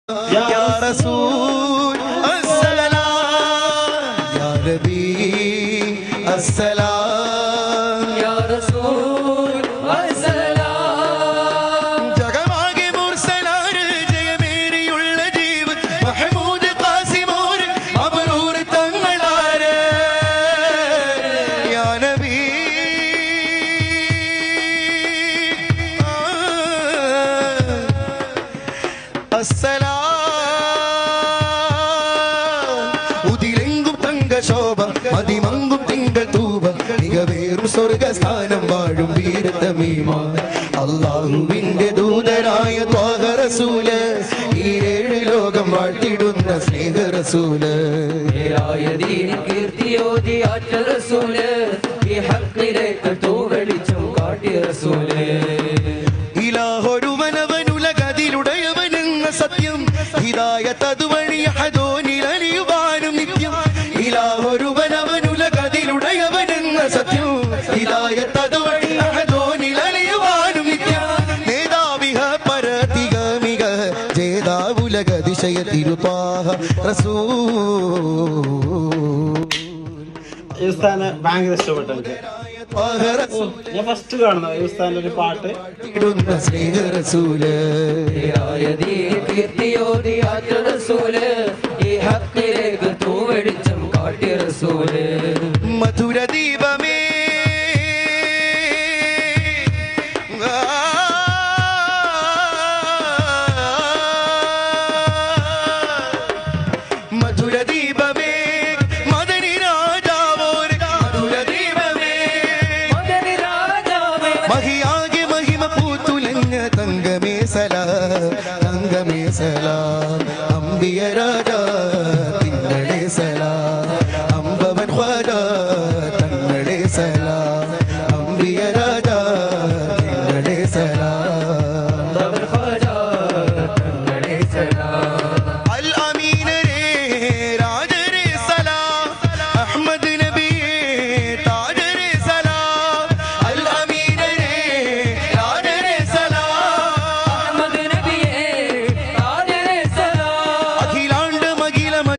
या रसूल अस्सलाम, या नबी अस्सलाम, या रसूल अस्सलाम. जगमागे मुर्सलार जയമേറിയുള്ള ജീവൻ മഹമൂദ് ഖാസിമോർ മബ്രൂർ തങ്ങളാരെ യാ നബി अस्सलाम. ഉതിലെങ്കും തങ്ക ശോഭ മതിമങ്കും തിങ്കൾ തൂവ മികവേറും സ്വർഗസ്ഥാനം വാഴും വീരതമീമ അല്ലാഹുവിന്റെ ദൂതനായ ത്വാഹ റസൂല് ഈ ഏഴ് ലോകം വാഴ്ത്തിടുന്ന സ്നേഹ റസൂല് കീർത്തിയോതി ആറ്റ റസൂല് ഈ ഹക്കിലേക്ക് തൂവെളിച്ചം കാട്ടിയ റസൂല് ഇലാഹൊരുവനവനുലകതിലുടയവനെന്ന സത്യം ഹിദായത്ത് അതുവഴി അഹദോനിലലിയുവാനും നിത്യം. ഇലാഹൊരുവനവനുലകതിലുടയവനെന്ന സത്യം ഹിദായത്ത് അതുവഴി അഹദോനിലലിയുവാനും നിത്യം. നേതാവിഹ പരതിഗമിക ജേതാവുലകതിശയ തിരുത്വാഹ റസൂൽ. ഈ സ്ഥാനം ഭയങ്കര ഇഷ്ടപ്പെട്ടു എനിക്ക്. ഞാൻ ഫസ്റ്റ് കാണുന്ന ഈ സ്ഥാനിന്റെ ഒരു പാട്ട് സ്നേഹ റസൂല് കീർത്തിയോതി ആറ്റ റസൂല് ഈ ഹക്കിലേക്ക് തൂവെളിച്ചം കാട്ടിയ റസൂല് മധുര ദീപമേ മധുര ദീപമേ മദനി രാജാവോർ മധുര ദീപമേ മദനി രാജാവേ മഹിയാകെ മഹിമ പൂത്തുലഞ്ഞ തങ്കമേ സലാം തങ്കമേ സലാം അംബിയ രാജ